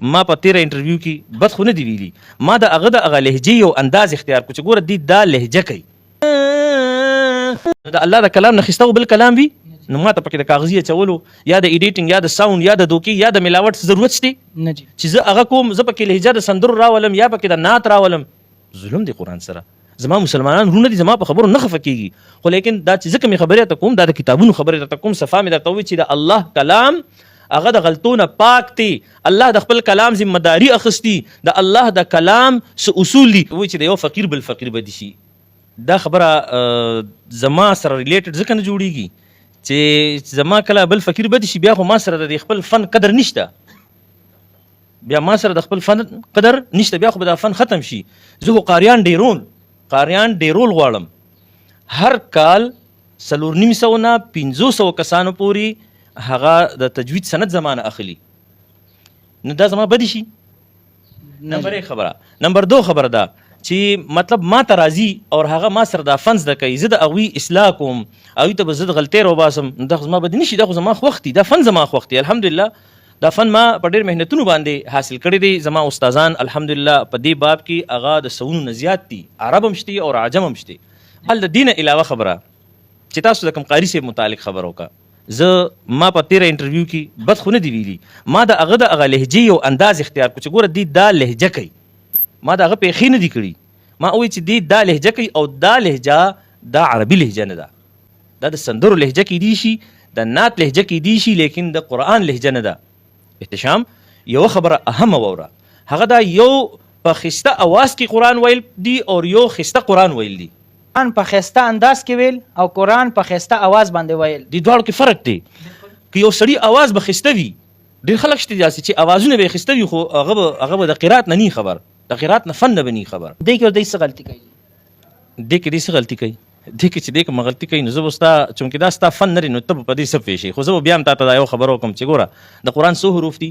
ما په تیره انټرویو کې بد خو نه دی ویلي، ما د هغه د هغه لهجې یو انداز اختیار کړو چې ګوره دی دا لهجه کوي. د الله د کلام نه اخیسته بل کلام وي نو ما ته پکې د کاغذي اچولو یا د ایډیټینګ یا د ساوند یا د دوکې یا د ملاوټ ضرورت شته نه جی چې زه هغه کوم، زه پکې لهجه د سندرو راولم یا پکې د نعت راولم. ظلم دی قرآن سره. زما مسلمانان رونه دي، زما په خبرو نه خفه کېږي، خو لیکن دا چې ځکه مې خبرې ته کوم دا د کتابونو خبرې ته کوم صفا مې درته ووایي چې د الله کلام هغه د غلطونه پاک دی. الله د خپل کلام ذمہ داری اخیستی، د الله د کلام څه اصول دي وایي چې د یو فقیر بل فقیر بدي شي. دا خبره زما سره ریلیټډ ځکه نه جوړیږي چې زما کله بل فقیر بدي شي بیا خو ما سره د خپل فن قدر نشته، بیا ما سره د خپل فن قدر نشته، بیا خو به دا فن ختم شي. زه خو قاریان ډیرول غواړم. هر کال 4,500 نه 500 کسانو پورې هغه د تجوید سند زمانه اخلي، نو دا زما بدي شي. نمبر 1 خبره. نمبر 2 خبره ده چې مطلب ما ته راځي او هغه ما سره دا فن زده کوي، زه د هغوی اصلاح کوم، هغوی ته به زه د غلطۍ راوباسم، دا خو زما بدي نه شي، دا خو زما خوښ دي، دا فن زما خوښ دی. الحمدلله دا فن ما په ډېر محنتونو باندې حاصل کړی دی. زما استادان الحمدلله په دې باب کې هغه د سوونو نه زیات دي، عرب هم شته او عجم هم شته. بل د دین علاوه خبره چې تاسو د کوم قاري صاحب متعلق خبر وکړه، زه ما په تیره انټرویو کې بد خو نه دی ویلي، ما د هغه د هغه لهجې یو انداز اختیار کړو چې ګوره دی دا لهجه کوي، ما د هغه پیښې نه دي کړي. ما وایي چې دی دا لهجه کوي او دا لهجه دا عربي لهجه نه ده، دا د سندرو لهجه کې دی شي، د نعت لهجه کې دی شي، لیکن د قرآن لهجه نه ده. احتشام یو خبره اهمه ووره، هغه دا یو په خسته اواز کې قرآن ویل دی او یو خسته قرآن ویل دی. قرآن په خسته انداز کې ویل او قرآن په خسته اواز باندې ویل، دی دواړو کې فرق دی. که یو سړي اواز به خسته وي، ډېر خلک شته داسې چې اوازونه به یې خسته وي خو هغه به د قرات نه نی خبر، د قرات نه فن نه به نی خبر. دی کې دی څه غلطي کوي، دی کې دی څه غلطي کوي، دی کې چې دی کوم غلطي کوي نو زه به ستا چونکې دا ستا فن نه لري نو ته به په دې څه پوه شې. خو زه به بیا هم تا ته دا یو خبره وکړم چې ګوره د قرآن څو حروف دي؟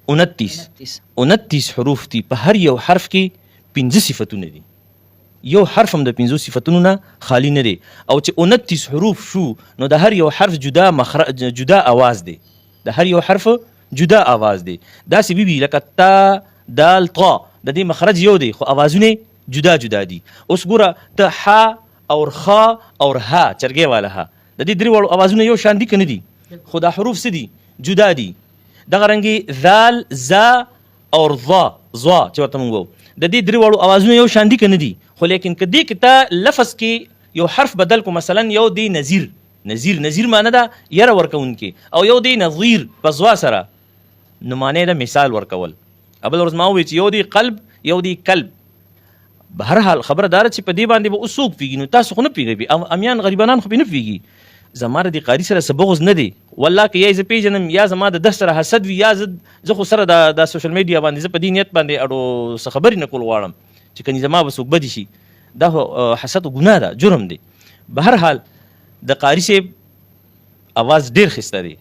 29 حروف دي. په هر یو حرف کې 15 صفتونه دي، یو حرف هم د 15 صفتونو نه خالی نه دی. او چې 29 حروف شو نو د هر یو حرف جدا مخرج، جدا آواز دی، د هر یو حرف جدا آواز دی. داسې بیبي لکه تا دال طا د دې مخرج یو دی خو آوازونه جدا جدا دي. اوس ګوره ته ح او خا او ها چرګې والا ها د دې درې واړو آوازونه یو شان دي که نه دي؟ خو دا حروف څه دي؟ جدا دي. دغه رنګې ذال زا او ظا چې ورته موږ وایو د دې درې واړو آوازونه یو شان دي که نه دي؟ خو لیکن که دې کې ته لفظ کې یو حرف بدل کو، مثلا یو دی نذیر معنی ده یره ورکوونکې، او یو دی نظیر په ضوا سره، نو معنی ده مثال ورکول. بل ورځ ما ووایي چې یو دی قلب یو دی کلب. به هر حال خبره داره چې په دې باندې به اوس څوک پوهېږي، نو تاسو خو نه پوهېږئ، امیان غریبانان خو پرې نه پوهېږي. زما د دې قاري سره څه بغض نه دی والله، که یا زه پېژنم یا زما د ده سره حسد وي، یا زه خو سره د سوشل میډیا باندې زه په دې نیت باندې اړو څه خبرې نه کول غواړم چې کني زما به څوک بدي شي. دا حسد ګناه ده، جرم دی. به هر حال د قاري صاحب اواز ډېر ښایسته دی،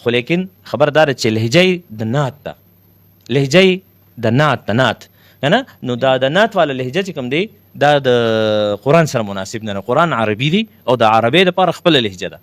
خو لیکن خبر داره چې لهجه د نعت ده، لهجه د نعت کنه، نو دا د نعت والا لهجه چې کوم دی دا د قرآن سره مناسب نه، قرآن عربي دی او د عربۍ دپاره خپله لهجه ده.